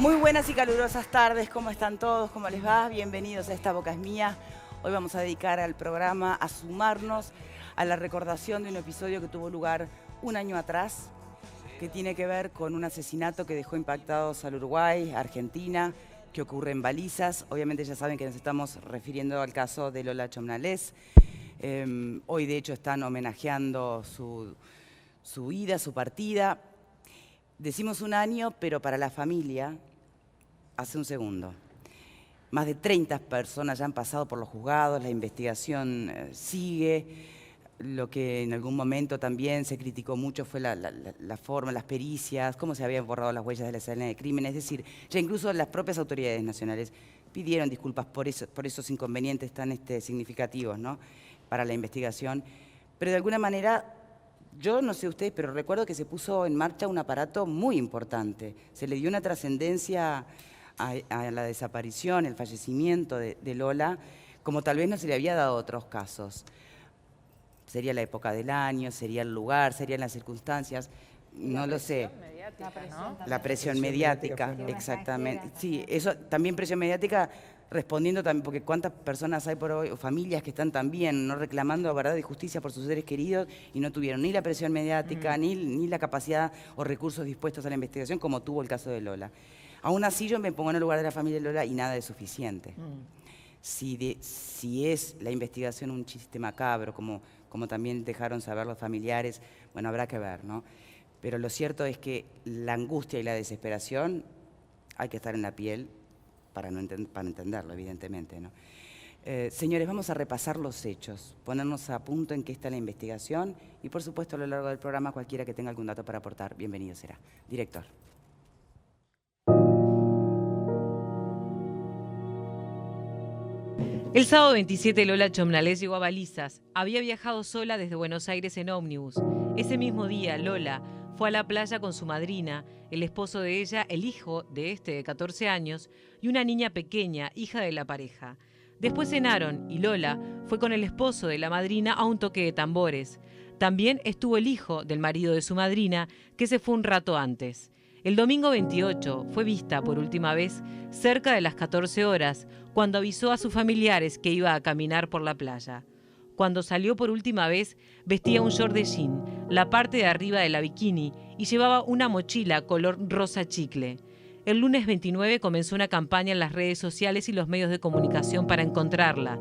Muy buenas y calurosas tardes, ¿cómo están todos? ¿Cómo les va? Bienvenidos a Esta Boca es Mía. Hoy vamos a dedicar al programa a sumarnos a la recordación de un episodio que tuvo lugar un año atrás, que tiene que ver con un asesinato que dejó impactados al Uruguay, Argentina, que ocurre en Balizas. Obviamente ya saben que nos estamos refiriendo al caso de Lola Chomnales. Hoy de hecho están homenajeando su vida, su partida. Decimos un año, pero para la familia hace un segundo. Más de 30 personas ya han pasado por los juzgados, la investigación sigue. Lo que en algún momento también se criticó mucho fue la forma, las pericias, cómo se habían borrado las huellas de la escena de crimen. Es decir, ya incluso las propias autoridades nacionales pidieron disculpas por esos inconvenientes tan significativos, ¿no?, para la investigación. Pero de alguna manera, yo no sé ustedes, pero recuerdo que se puso en marcha un aparato muy importante. Se le dio una trascendencia a la desaparición, el fallecimiento de Lola, como tal vez no se le había dado a otros casos. Sería la época del año, sería el lugar, serían las circunstancias, no lo sé. La presión mediática, exactamente. Sí, eso también presión mediática, respondiendo también, porque cuántas personas hay por hoy, o familias que están también no reclamando verdad y justicia por sus seres queridos y no tuvieron ni la presión mediática, ni la capacidad o recursos dispuestos a la investigación como tuvo el caso de Lola. Aún así yo me pongo en el lugar de la familia de Lola y nada es suficiente. Si es la investigación un chiste macabro, como también dejaron saber los familiares, bueno, habrá que ver, ¿no? Pero lo cierto es que la angustia y la desesperación hay que estar en la piel para entenderlo, evidentemente, ¿no? Señores, vamos a repasar los hechos, ponernos a punto en qué está la investigación y, por supuesto, a lo largo del programa, cualquiera que tenga algún dato para aportar, bienvenido será. Director. El sábado 27 Lola Chomnales llegó a Balizas. Había viajado sola desde Buenos Aires en ómnibus. Ese mismo día, Lola fue a la playa con su madrina, el esposo de ella, el hijo de 14 años, y una niña pequeña, hija de la pareja. Después cenaron y Lola fue con el esposo de la madrina a un toque de tambores. También estuvo el hijo del marido de su madrina, que se fue un rato antes. El domingo 28 fue vista por última vez cerca de las 14 horas, cuando avisó a sus familiares que iba a caminar por la playa. Cuando salió por última vez, vestía un short de jean, la parte de arriba de la bikini, y llevaba una mochila color rosa chicle. El lunes 29 comenzó una campaña en las redes sociales y los medios de comunicación para encontrarla.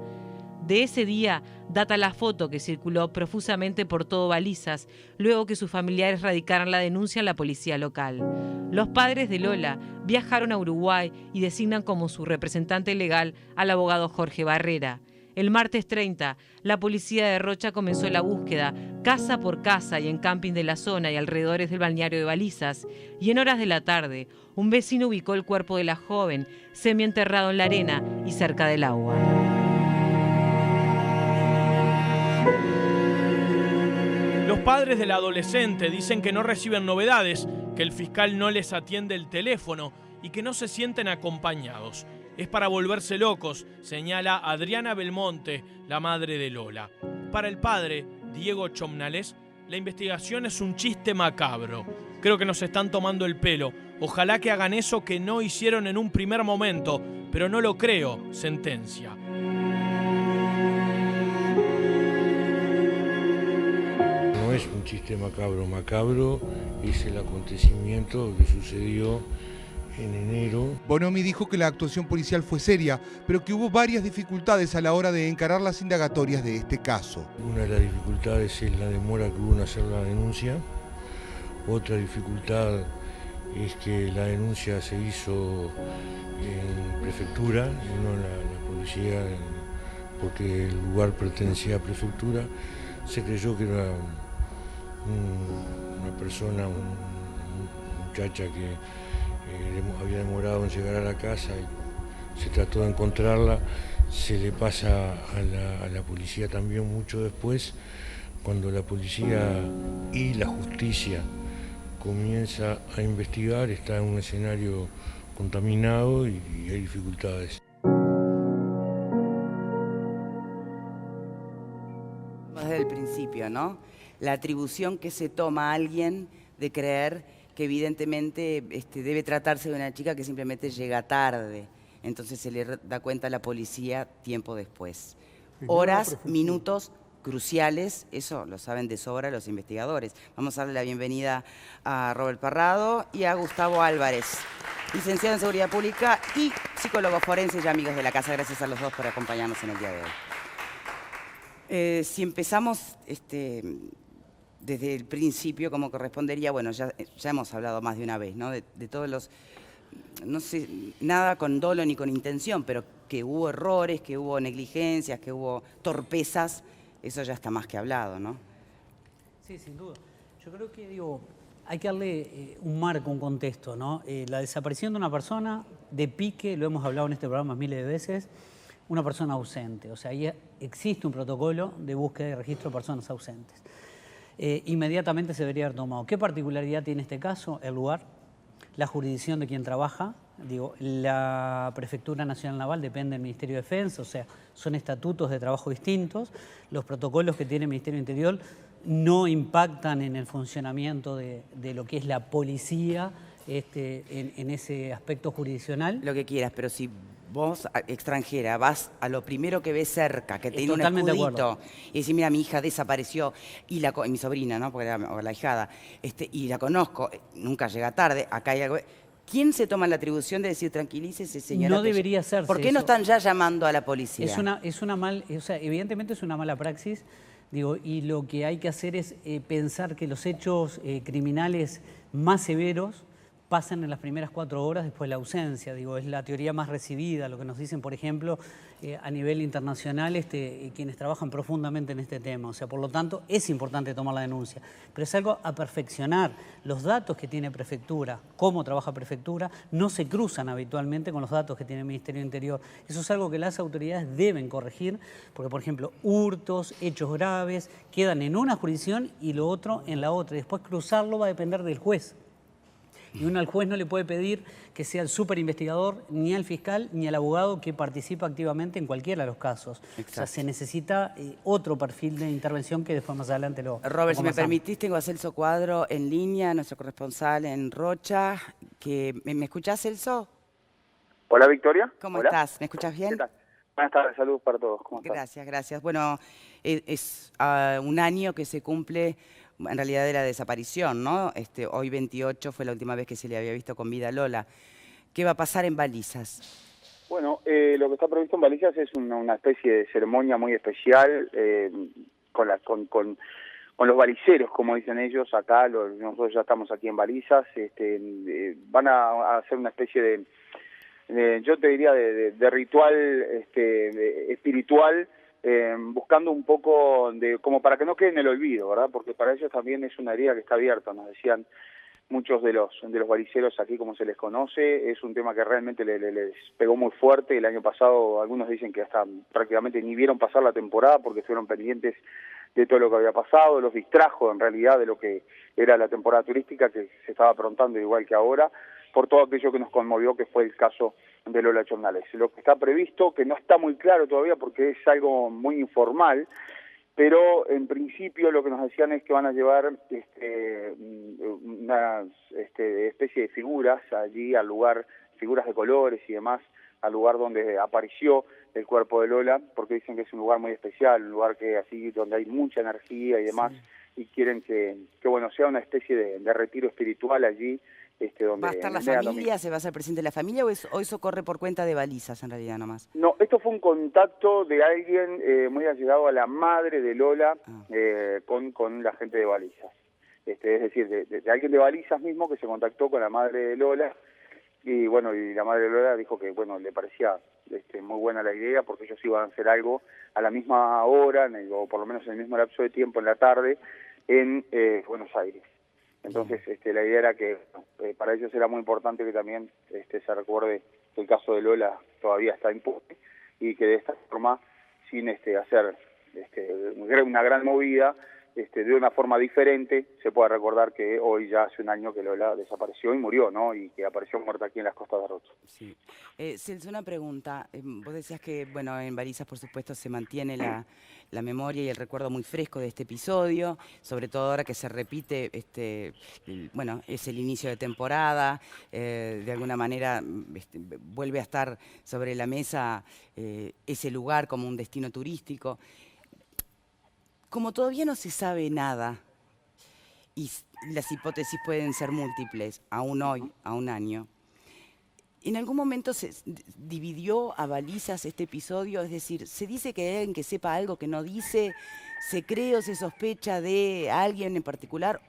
De ese día data la foto que circuló profusamente por todo Balizas, luego que sus familiares radicaran la denuncia en la policía local. Los padres de Lola viajaron a Uruguay y designan como su representante legal al abogado Jorge Barrera. El martes 30, la policía de Rocha comenzó la búsqueda, casa por casa y en camping de la zona y alrededores del balneario de Balizas, y en horas de la tarde, un vecino ubicó el cuerpo de la joven, semienterrado en la arena y cerca del agua. Los padres del adolescente dicen que no reciben novedades, que el fiscal no les atiende el teléfono y que no se sienten acompañados. Es para volverse locos, señala Adriana Belmonte, la madre de Lola. Para el padre, Diego Chomnales, la investigación es un chiste macabro. Creo que nos están tomando el pelo. Ojalá que hagan eso que no hicieron en un primer momento, pero no lo creo, sentencia. No es un chiste macabro, macabro es el acontecimiento que sucedió en enero. Bonomi dijo que la actuación policial fue seria, pero que hubo varias dificultades a la hora de encarar las indagatorias de este caso. Una de las dificultades es la demora que hubo en hacer la denuncia. Otra dificultad es que la denuncia se hizo en prefectura y no en la policía, porque el lugar pertenecía a prefectura. Se creyó que era una persona, una muchacha que había demorado en llegar a la casa y se trató de encontrarla. Se le pasa a la policía también mucho después, cuando la policía y la justicia comienza a investigar, está en un escenario contaminado y hay dificultades. Desde el principio, ¿no? La atribución que se toma a alguien de creer que evidentemente debe tratarse de una chica que simplemente llega tarde. Entonces se le da cuenta a la policía tiempo después. Horas, minutos cruciales, eso lo saben de sobra los investigadores. Vamos a darle la bienvenida a Robert Parrado y a Gustavo Álvarez, licenciado en Seguridad Pública y psicólogo forense y amigos de la casa. Gracias a los dos por acompañarnos en el día de hoy. Si empezamos desde el principio, como correspondería, bueno, ya hemos hablado más de una vez, ¿no? De todos los, no sé, nada con dolo ni con intención, pero que hubo errores, que hubo negligencias, que hubo torpezas, eso ya está más que hablado, ¿no? Sí, sin duda. Yo creo que, hay que darle un marco, un contexto, ¿no? La desaparición de una persona de pique, lo hemos hablado en este programa miles de veces, una persona ausente. O sea, ahí existe un protocolo de búsqueda y registro de personas ausentes. Inmediatamente se debería haber tomado. ¿Qué particularidad tiene este caso? El lugar, la jurisdicción de quien trabaja. La Prefectura Nacional Naval depende del Ministerio de Defensa, o sea, son estatutos de trabajo distintos. Los protocolos que tiene el Ministerio del Interior no impactan en el funcionamiento de lo que es la policía en ese aspecto jurisdiccional. Lo que quieras, pero si vos, extranjera, vas a lo primero que ves cerca, que tiene un Totalmente escudito, y decís, mira, mi hija desapareció, y mi sobrina, ¿no? Porque era o la hijada, y la conozco, nunca llega tarde, acá hay algo. ¿Quién se toma la atribución de decir tranquilícese, señora? No debería hacerse. ¿Por qué no están ya llamando a la policía? Evidentemente es una mala praxis, y lo que hay que hacer es pensar que los hechos criminales más severos pasan en las primeras 4 horas después de la ausencia. Es la teoría más recibida, lo que nos dicen, por ejemplo, a nivel internacional quienes trabajan profundamente en este tema. O sea, por lo tanto, es importante tomar la denuncia. Pero es algo a perfeccionar. Los datos que tiene Prefectura, cómo trabaja Prefectura, no se cruzan habitualmente con los datos que tiene el Ministerio del Interior. Eso es algo que las autoridades deben corregir, porque, por ejemplo, hurtos, hechos graves, quedan en una jurisdicción y lo otro en la otra. Y después cruzarlo va a depender del juez. Y uno al juez no le puede pedir que sea el superinvestigador, ni al fiscal, ni al abogado que participa activamente en cualquiera de los casos. Exacto. O sea, se necesita otro perfil de intervención que después más adelante lo Robert, si me permitís, tengo a Celso Cuadro en línea, nuestro corresponsal en Rocha. ¿Me escuchás, Celso? Hola, Victoria. ¿Cómo Hola. estás? ¿Me escuchás bien? ¿Qué tal? Buenas tardes, saludos para todos. ¿Cómo estás? Gracias, gracias. Bueno, es un año que se cumple en realidad de la desaparición, ¿no? Hoy 28 fue la última vez que se le había visto con vida a Lola. ¿Qué va a pasar en Balizas? Bueno, lo que está previsto en Balizas es una especie de ceremonia muy especial con los baliceros, como dicen ellos. Acá, nosotros ya estamos aquí en Balizas. Van a hacer una especie de yo te diría, de ritual espiritual, buscando un poco como para que no quede en el olvido, ¿verdad? Porque para ellos también es una herida que está abierta, nos decían muchos de los baliceros aquí, como se les conoce. Es un tema que realmente les pegó muy fuerte. El año pasado algunos dicen que hasta prácticamente ni vieron pasar la temporada porque estuvieron pendientes de todo lo que había pasado, los distrajo en realidad de lo que era la temporada turística que se estaba aprontando igual que ahora, por todo aquello que nos conmovió, que fue el caso de Lola Chomnales. Lo que está previsto, que no está muy claro todavía porque es algo muy informal, pero en principio lo que nos decían es que van a llevar una especie de figuras allí al lugar, figuras de colores y demás, al lugar donde apareció el cuerpo de Lola, porque dicen que es un lugar muy especial, un lugar que así donde hay mucha energía y demás, sí. Y quieren que bueno, sea una especie de retiro espiritual allí. Donde ¿Va a estar la familia? ¿Se va a hacer presente la familia o eso corre por cuenta de Balizas en realidad nomás? No, esto fue un contacto de alguien muy allegado a la madre de Lola con la gente de Balizas. Es decir, de alguien de Balizas mismo que se contactó con la madre de Lola y bueno, y la madre de Lola dijo que bueno, le parecía muy buena la idea porque ellos iban a hacer algo a la misma hora, o por lo menos en el mismo lapso de tiempo en la tarde en Buenos Aires. Entonces la idea era que para ellos era muy importante que también se recuerde que el caso de Lola todavía está impune y que de esta forma, sin hacer una gran movida, de una forma diferente, se puede recordar que hoy ya hace un año que Lola desapareció y murió, ¿no? Y que apareció muerta aquí en las costas de Rocha. Sí. Celso, una pregunta. Vos decías que, bueno, en Balizas, por supuesto, se mantiene la memoria y el recuerdo muy fresco de este episodio, sobre todo ahora que se repite, bueno, es el inicio de temporada, de alguna manera vuelve a estar sobre la mesa ese lugar como un destino turístico. Como todavía no se sabe nada y las hipótesis pueden ser múltiples, aún hoy, a un año, ¿en algún momento se dividió a Balizas este episodio? Es decir, ¿se dice que hay alguien que sepa algo que no dice? ¿Se cree o se sospecha de alguien en particular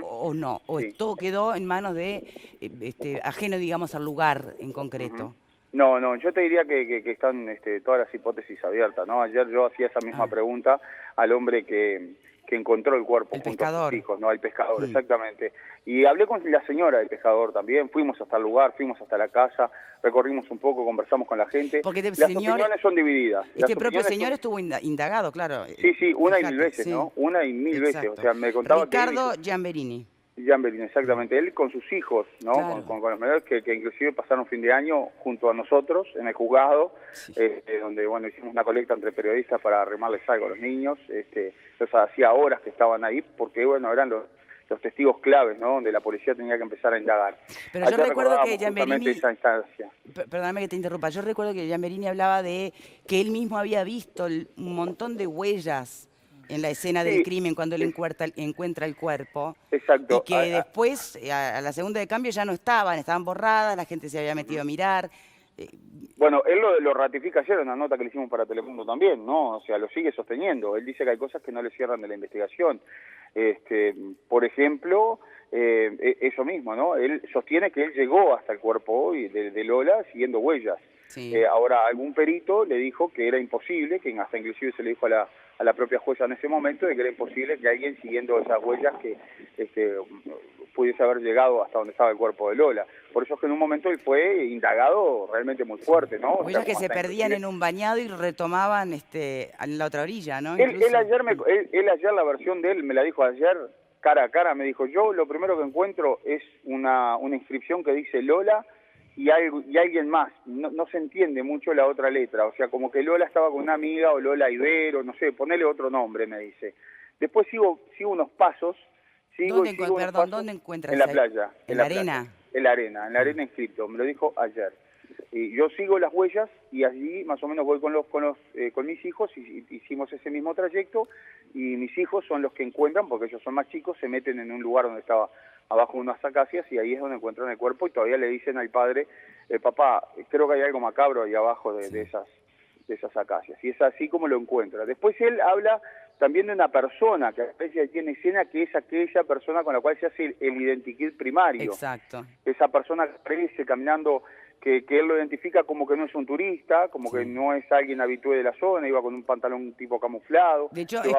o no? ¿O todo quedó en manos de ajeno, digamos, al lugar en concreto? No, yo te diría que están todas las hipótesis abiertas, ¿no? Ayer yo hacía esa misma pregunta al hombre que encontró el cuerpo junto a sus hijos, ¿no? Al pescador, exactamente. Y hablé con la señora del pescador también, fuimos hasta el lugar, fuimos hasta la casa, recorrimos un poco, conversamos con la gente. Porque las opiniones son divididas. Este propio señor estuvo indagado, claro. Sí, una y mil veces, ¿no? Una y mil veces, o sea, me contaba Ricardo Giamberini. Giamberini, exactamente. Él con sus hijos, ¿no? Claro. Con los menores que inclusive pasaron fin de año junto a nosotros en el juzgado, donde, bueno, hicimos una colecta entre periodistas para arremarles algo a los niños. Entonces hacía horas que estaban ahí porque, bueno, eran los testigos claves, ¿no? Donde la policía tenía que empezar a indagar. Pero yo recuerdo que Giamberini, perdóname que te interrumpa, yo recuerdo que Giamberini hablaba de que él mismo había visto un montón de huellas en la escena del crimen cuando él encuentra el cuerpo. Exacto. Y que después, a la segunda de cambio, ya no estaban borradas, la gente se había metido a mirar. Bueno, él lo ratifica ayer en una nota que le hicimos para Telemundo también, ¿no? O sea, lo sigue sosteniendo. Él dice que hay cosas que no le cierran de la investigación. Por ejemplo, eso mismo, ¿no? Él sostiene que él llegó hasta el cuerpo hoy de Lola siguiendo huellas. Sí. Ahora, algún perito le dijo que era imposible, que hasta inclusive se le dijo a la propia jueza en ese momento, de que era imposible que alguien siguiendo esas huellas que pudiese haber llegado hasta donde estaba el cuerpo de Lola. Por eso es que en un momento él fue indagado realmente muy fuerte, ¿no? Huellas que se perdían en un bañado y retomaban en la otra orilla, ¿no? Él ayer la versión de él me la dijo ayer cara a cara, me dijo, yo lo primero que encuentro es una inscripción que dice Lola y alguien más, no se entiende mucho la otra letra, o sea, como que Lola estaba con una amiga o Lola Ibero, no sé, ponele otro nombre, me dice. Después sigo unos pasos, ¿Dónde encuentras? En la playa. ¿En la arena? En la arena inscripto, me lo dijo ayer. Y yo sigo las huellas y allí más o menos voy con mis hijos, y hicimos ese mismo trayecto, y mis hijos son los que encuentran, porque ellos son más chicos, se meten en un lugar donde estaba abajo unas acacias y ahí es donde encuentran el cuerpo y todavía le dicen al padre, papá, creo que hay algo macabro ahí abajo de esas acacias. Y es así como lo encuentra. Después él habla también de una persona que a veces tiene escena, que es aquella persona con la cual se hace el identikit primario. Exacto. Esa persona que aparece caminando, que él lo identifica como que no es un turista, como que no es alguien habitué de la zona, iba con un pantalón tipo camuflado. De hecho, es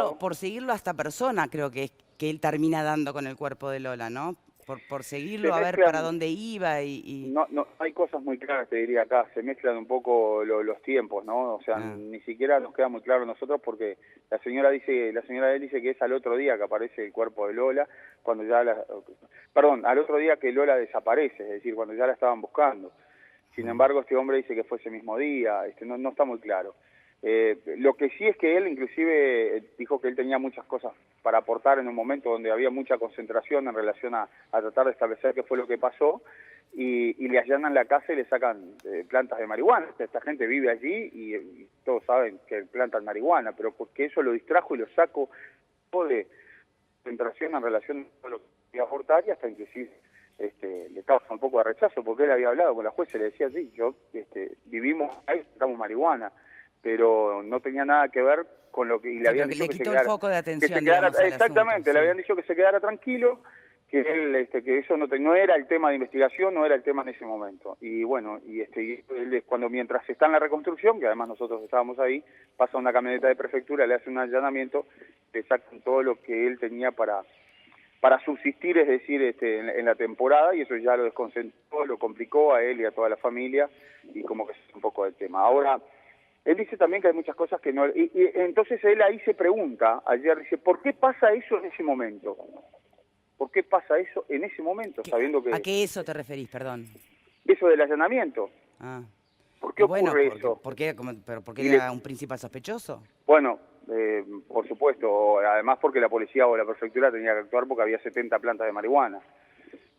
por seguirlo a esta persona, creo que él termina dando con el cuerpo de Lola, ¿no? Por seguirlo, a ver para dónde iba No, hay cosas muy claras, te diría acá, se mezclan un poco los tiempos, ¿no? O sea, ni siquiera nos queda muy claro a nosotros porque la señora de él dice que es al otro día que aparece el cuerpo de Lola, cuando ya al otro día que Lola desaparece, es decir, cuando ya la estaban buscando. Sin embargo, este hombre dice que fue ese mismo día, no está muy claro. Lo que sí es que él inclusive dijo que él tenía muchas cosas para aportar en un momento donde había mucha concentración en relación a tratar de establecer qué fue lo que pasó, y le allanan la casa y le sacan plantas de marihuana. Esta gente vive allí y todos saben que plantan marihuana, pero porque eso lo distrajo y lo sacó de concentración en relación a lo que quería aportar, y hasta inclusive le causa un poco de rechazo porque él había hablado con la jueza y le decía, sí, vivimos ahí, estamos marihuana, pero no tenía nada que ver con lo que... Y le habían dicho que se quedara, el foco de atención. Exactamente, le habían dicho que se quedara tranquilo, que él, que eso no era el tema de investigación, no era el tema en ese momento. Y bueno, él, mientras está en la reconstrucción, que además nosotros estábamos ahí, pasa una camioneta de prefectura, le hace un allanamiento, le sacan todo lo que él tenía para subsistir, es decir, en la temporada, y eso ya lo desconcentró, lo complicó a él y a toda la familia, y como que es un poco del tema. Ahora, Él dice también que hay muchas cosas que no... Y entonces él ahí se pregunta, ayer dice, ¿por qué pasa eso en ese momento? ¿Por qué pasa eso en ese momento? Sabiendo que... ¿A qué eso te referís, perdón? Eso del allanamiento. Ah. ¿Por qué Bueno, ocurre eso? ¿por qué Y era un principal sospechoso? Bueno, por supuesto, además porque la policía o la prefectura tenía que actuar porque había 70 plantas de marihuana.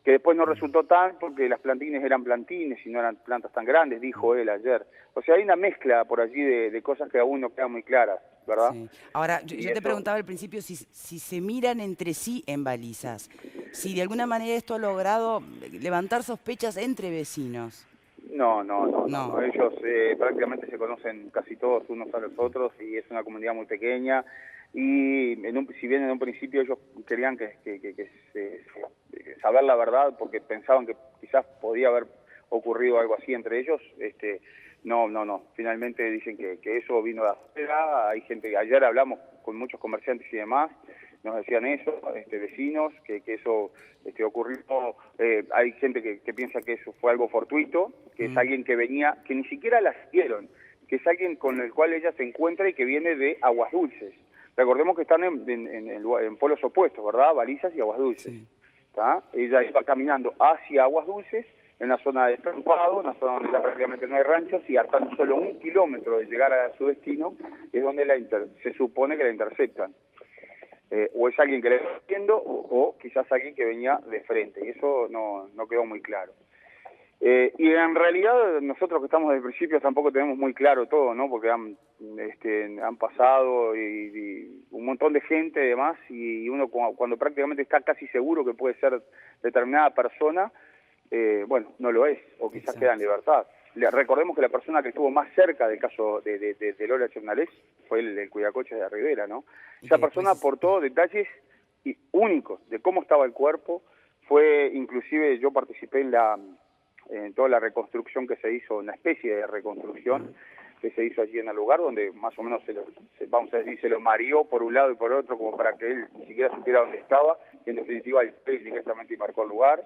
Que después no resultó tan porque las plantines eran plantines y no eran plantas tan grandes, dijo él ayer. O sea, hay una mezcla por allí de cosas que aún no quedan muy claras, ¿verdad? Sí. Ahora, yo te eso... preguntaba al principio si se miran entre sí en balizas, si de alguna manera esto ha logrado levantar sospechas entre vecinos. No. Ellos prácticamente se conocen casi todos unos a los otros y es una comunidad muy pequeña. Y si bien en un principio ellos querían saber la verdad porque pensaban que quizás podía haber ocurrido algo así entre ellos, no. Finalmente dicen que eso vino de afuera. Hay gente, ayer hablamos con muchos comerciantes y demás, nos decían eso, vecinos, que eso ocurrió. Hay gente que piensa que eso fue algo fortuito, que es alguien que venía, que ni siquiera la siguieron, que es alguien con el cual ella se encuentra y que viene de Aguas Dulces. Recordemos que están en polos opuestos, ¿verdad? Balizas y Aguas Dulces. Sí. Ella iba caminando hacia Aguas Dulces, en la zona de descampado, una zona donde ya prácticamente no hay ranchos, y a tan solo 1 kilómetro de llegar a su destino es donde se supone que la interceptan. O es alguien que le está viendo, o quizás alguien que venía de frente, y eso no quedó muy claro. Y en realidad nosotros que estamos desde el principio tampoco tenemos muy claro todo, ¿no? Porque han pasado y un montón de gente y demás, y uno cuando prácticamente está casi seguro que puede ser determinada persona, bueno, no lo es, o quizás queda en libertad. Recordemos que la persona que estuvo más cerca del caso de Lola Chomnalés fue el cuidacoches de Rivera, ¿no? Esa persona aportó detalles únicos de cómo estaba el cuerpo. Inclusive yo participé en toda la reconstrucción que se hizo, una especie de reconstrucción que se hizo allí en el lugar, donde más o menos se lo mareó por un lado y por otro, como para que él ni siquiera supiera dónde estaba, y en definitiva él directamente marcó el lugar.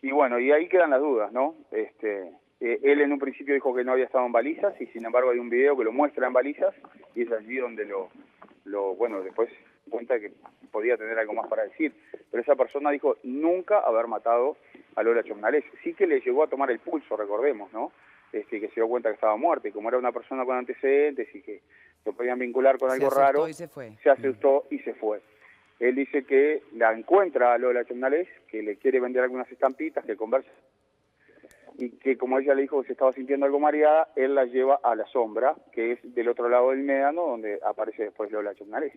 Y bueno, y ahí quedan las dudas, ¿no? Él en un principio dijo que no había estado en balizas, y sin embargo hay un video que lo muestra en balizas, y es allí donde bueno, después cuenta que podía tener algo más para decir, pero esa persona dijo nunca haber matado a Lola Chomnalés. Sí que le llegó a tomar el pulso, recordemos, ¿no? Que se dio cuenta que estaba muerta, y como era una persona con antecedentes y que lo podían vincular con algo raro, se asustó y se fue. Él dice que la encuentra a Lola Chomnalés, que le quiere vender algunas estampitas, que conversa, y que como ella le dijo que se estaba sintiendo algo mareada, él la lleva a la sombra, que es del otro lado del médano, donde aparece después Lola Chomnalés.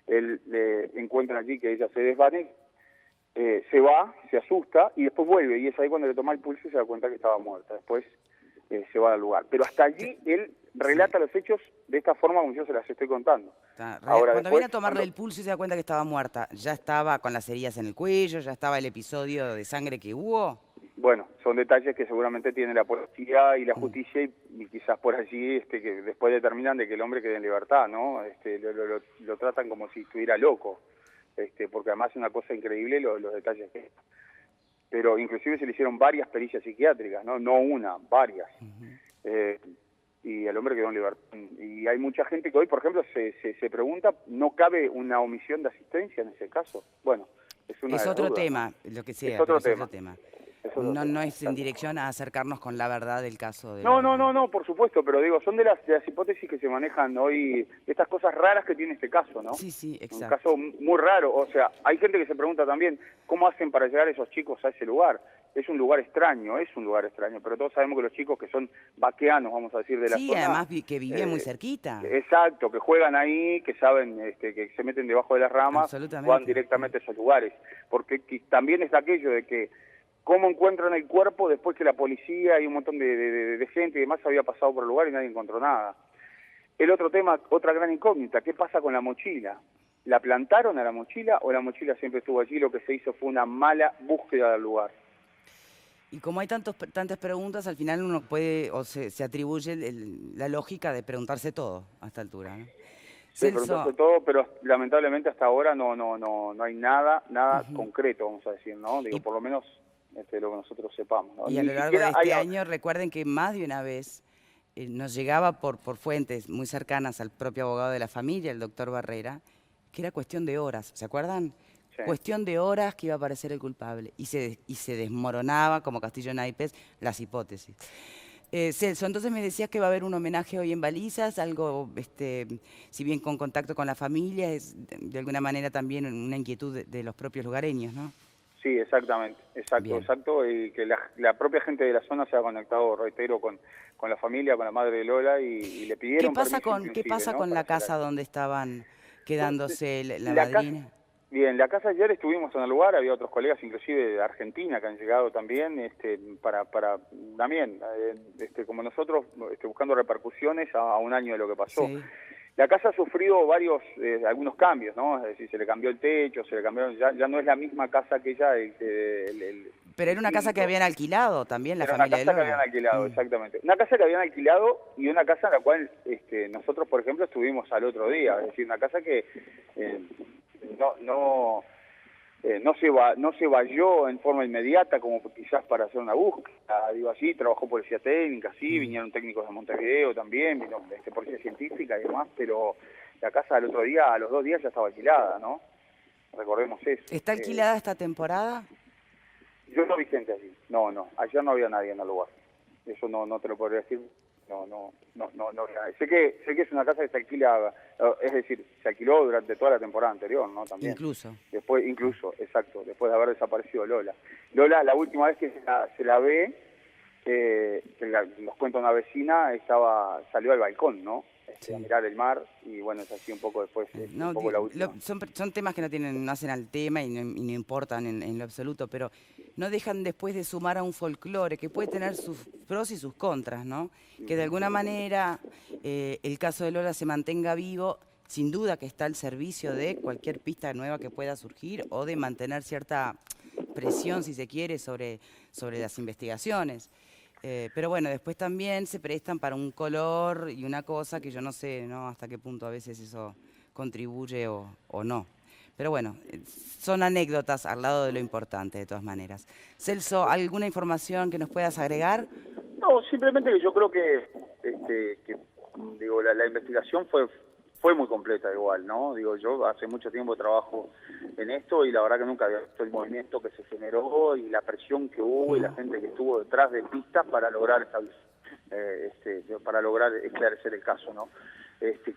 Él le encuentra allí que ella se desvanece, se va, se asusta y después vuelve, y es ahí cuando le toma el pulso y se da cuenta que estaba muerta. Después se va al lugar. Pero hasta allí él relata los hechos de esta forma como yo se las estoy contando. Ahora, cuando viene a tomarle el pulso y se da cuenta que estaba muerta, ¿ya estaba con las heridas en el cuello? ¿Ya estaba el episodio de sangre que hubo? Bueno, son detalles que seguramente tiene la policía y la justicia, y quizás por allí que después determinan de que el hombre quede en libertad, ¿no? Lo tratan como si estuviera loco, porque además es una cosa increíble los detalles que... Pero inclusive se le hicieron varias pericias psiquiátricas, no una, varias. Y el hombre quedó en libertad. Y hay mucha gente que hoy, por ejemplo, se pregunta, ¿no cabe una omisión de asistencia en ese caso? Bueno, es otro tema, lo que sea, es otro tema. No es en dirección a acercarnos con la verdad del caso. No, por supuesto, pero digo, son de las hipótesis que se manejan hoy, estas cosas raras que tiene este caso, ¿no? Sí, exacto. Un caso muy raro, o sea, hay gente que se pregunta también, ¿cómo hacen para llegar esos chicos a ese lugar? Es un lugar extraño, pero todos sabemos que los chicos que son vaqueanos, vamos a decir, de la zona... Sí, además que vivían muy cerquita. Exacto, que juegan ahí, que saben que se meten debajo de las ramas, van directamente a esos lugares, porque también está aquello de que cómo encuentran el cuerpo después que la policía y un montón de gente y demás había pasado por el lugar y nadie encontró nada. El otro tema, otra gran incógnita, ¿qué pasa con la mochila? ¿La plantaron a la mochila o la mochila siempre estuvo allí? Lo que se hizo fue una mala búsqueda del lugar. Y como hay tantas preguntas, al final uno puede, o se atribuye la lógica de preguntarse todo a esta altura, ¿no? Sí, preguntarse todo, pero lamentablemente hasta ahora no hay nada concreto, vamos a decir, ¿no? Digo, por lo menos... lo que nosotros sepamos, ¿no? Y a lo largo de este año, recuerden que más de una vez nos llegaba por fuentes muy cercanas al propio abogado de la familia, el doctor Barrera, que era cuestión de horas, ¿se acuerdan? Sí. Cuestión de horas que iba a aparecer el culpable y se desmoronaba como castillo en naipes las hipótesis. Celso, entonces me decías que va a haber un homenaje hoy en Balizas, algo, si bien con contacto con la familia, es de alguna manera también una inquietud de los propios lugareños, ¿no? Sí, exactamente, exacto, y que la propia gente de la zona se ha conectado, reitero, con la familia, con la madre de Lola y le pidieron ¿Qué pasa con la casa donde estaban quedándose la madrina? Bien, la casa ayer estuvimos en el lugar, había otros colegas inclusive de Argentina que han llegado también, para también, como nosotros, buscando repercusiones a un año de lo que pasó. Sí. La casa ha sufrido algunos cambios, ¿no? Es decir, se le cambió el techo, se le cambiaron, ya no es la misma casa que ella. Pero era una casa que habían alquilado también la familia de Lola. Una casa que habían alquilado, exactamente. Una casa que habían alquilado y una casa en la cual nosotros, por ejemplo, estuvimos al otro día. Es decir, una casa que no se valló en forma inmediata como quizás para hacer una búsqueda, digo así, trabajó policía técnica, sí, vinieron técnicos de Montevideo también, vino policía científica y demás, pero la casa al otro día, a los 2 días ya estaba alquilada, ¿no? Recordemos eso. ¿Está alquilada esta temporada? Yo no vi gente allí, no, ayer no había nadie en el lugar, eso no te lo podría decir. No. Sé que es una casa que se alquila, es decir, se alquiló durante toda la temporada anterior, ¿no? También. Incluso, exacto, después de haber desaparecido Lola. Lola, la última vez que se la ve, nos cuenta una vecina, salió al balcón, ¿no? Sí. A mirar el mar y bueno, es así un poco después, un poco la última. Son temas que no hacen al tema y no importan en lo absoluto, pero no dejan después de sumar a un folclore que puede tener sus pros y sus contras, ¿no? Que de alguna manera el caso de Lola se mantenga vivo, sin duda que está al servicio de cualquier pista nueva que pueda surgir o de mantener cierta presión, si se quiere, sobre las investigaciones. Pero bueno, después también se prestan para un color y una cosa que yo no sé, ¿no? Hasta qué punto a veces eso contribuye o no. Pero bueno, son anécdotas al lado de lo importante, de todas maneras. Celso, ¿alguna información que nos puedas agregar? No, simplemente que yo creo que la investigación fue muy completa igual, ¿no? Yo hace mucho tiempo trabajo en esto y la verdad que nunca había visto el movimiento que se generó y la presión que hubo y la gente que estuvo detrás de pistas para lograr para lograr esclarecer el caso, ¿no?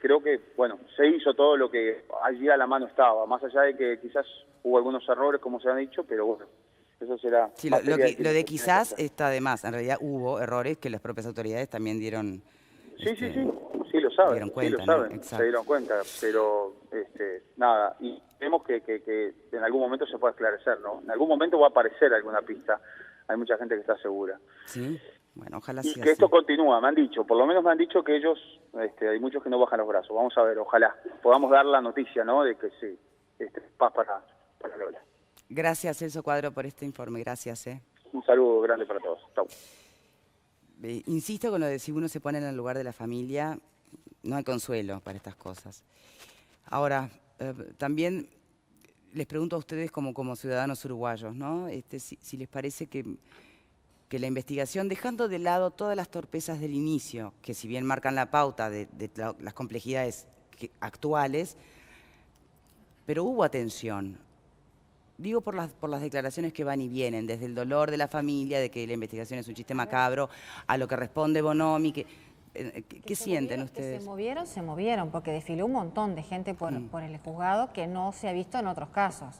Creo que, bueno, se hizo todo lo que allí a la mano estaba, más allá de que quizás hubo algunos errores, como se han dicho, pero bueno, eso será... Sí, lo de quizás está de más, en realidad hubo errores que las propias autoridades también dieron... Sí, lo saben, se dieron cuenta, pero nada, y vemos que en algún momento se puede esclarecer, ¿no? En algún momento va a aparecer alguna pista, hay mucha gente que está segura. Sí, bueno, ojalá sea así. Que esto continúa, por lo menos me han dicho que ellos, hay muchos que no bajan los brazos, vamos a ver, ojalá podamos dar la noticia, ¿no? De que sí, paz para Lola. Gracias, Celso Cuadro, por este informe, gracias. Un saludo grande para todos, chau. Insisto con lo de si uno se pone en el lugar de la familia, no hay consuelo para estas cosas. Ahora, también les pregunto a ustedes como ciudadanos uruguayos, ¿no? Si les parece que la investigación, dejando de lado todas las torpezas del inicio, que si bien marcan la pauta de las complejidades actuales, pero hubo atención. Digo por las declaraciones que van y vienen, desde el dolor de la familia, de que la investigación es un chiste macabro, a lo que responde Bonomi, ¿qué sienten ustedes? Que se movieron, porque desfiló un montón de gente por el juzgado que no se ha visto en otros casos.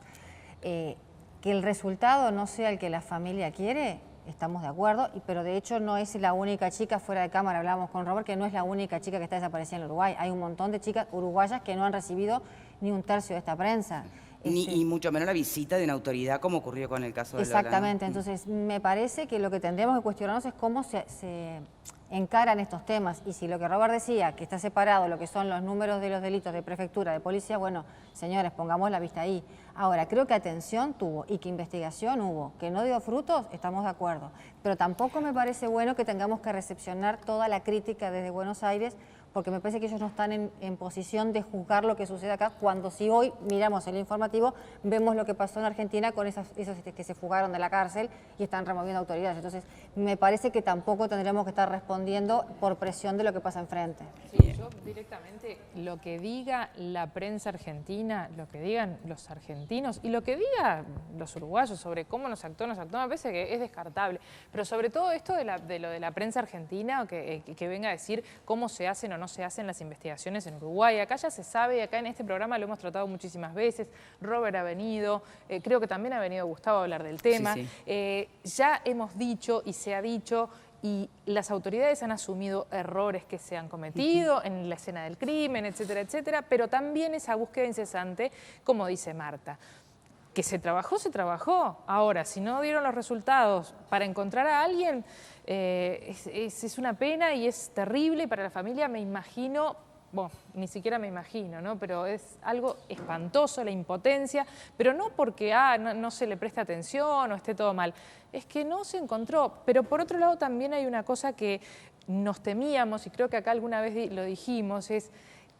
Que el resultado no sea el que la familia quiere, estamos de acuerdo, pero de hecho no es la única chica, fuera de cámara hablábamos con Robert, que no es la única chica que está desaparecida en Uruguay. Hay un montón de chicas uruguayas que no han recibido ni un tercio de esta prensa. Y mucho menos la visita de una autoridad como ocurrió con el caso de Lola. Exactamente, entonces me parece que lo que tendríamos que cuestionarnos es cómo se encaran estos temas y si lo que Robert decía, que está separado lo que son los números de los delitos de prefectura, de policía, bueno, señores, pongamos la vista ahí. Ahora, creo que atención tuvo y que investigación hubo, que no dio frutos, estamos de acuerdo, pero tampoco me parece bueno que tengamos que recepcionar toda la crítica desde Buenos Aires porque me parece que ellos no están en posición de juzgar lo que sucede acá, cuando si hoy miramos el informativo, vemos lo que pasó en Argentina con esos que se fugaron de la cárcel y están removiendo autoridades. Entonces, me parece que tampoco tendremos que estar respondiendo por presión de lo que pasa enfrente. Sí, yo directamente, lo que diga la prensa argentina, lo que digan los argentinos y lo que digan los uruguayos sobre cómo nos actuó, me parece que es descartable. Pero sobre todo esto de lo de la prensa argentina, que venga a decir cómo se hacen o no se hacen las investigaciones en Uruguay. Acá ya se sabe, acá en este programa lo hemos tratado muchísimas veces, Robert ha venido, creo que también ha venido Gustavo a hablar del tema. Sí, sí. Ya hemos dicho y se ha dicho y las autoridades han asumido errores que se han cometido en la escena del crimen, etcétera, etcétera, pero también esa búsqueda incesante, como dice Marta. Que se trabajó, se trabajó. Ahora, si no dieron los resultados para encontrar a alguien, es una pena y es terrible. Y para la familia me imagino, bueno, ni siquiera me imagino, ¿no? Pero es algo espantoso, la impotencia, pero no porque no se le preste atención o esté todo mal, es que no se encontró. Pero por otro lado también hay una cosa que nos temíamos, y creo que acá alguna vez lo dijimos, es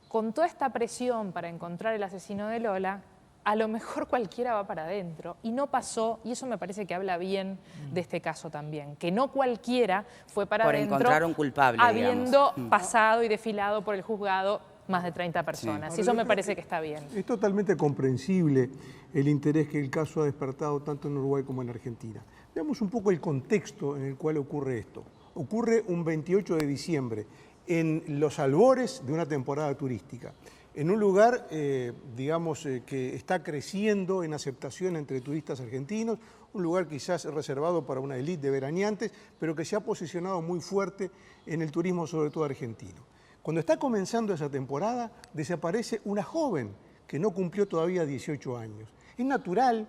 con toda esta presión para encontrar el asesino de Lola, a lo mejor cualquiera va para adentro. Y no pasó, y eso me parece que habla bien de este caso también, que no cualquiera fue para adentro. Por encontrar un culpable, habiendo pasado y desfilado por el juzgado más de 30 personas. Sí. Y eso me parece que está bien. Es totalmente comprensible el interés que el caso ha despertado tanto en Uruguay como en Argentina. Veamos un poco el contexto en el cual ocurre esto. Ocurre un 28 de diciembre, en los albores de una temporada turística. En un lugar, que está creciendo en aceptación entre turistas argentinos, un lugar quizás reservado para una élite de veraneantes, pero que se ha posicionado muy fuerte en el turismo, sobre todo argentino. Cuando está comenzando esa temporada, desaparece una joven que no cumplió todavía 18 años. Es natural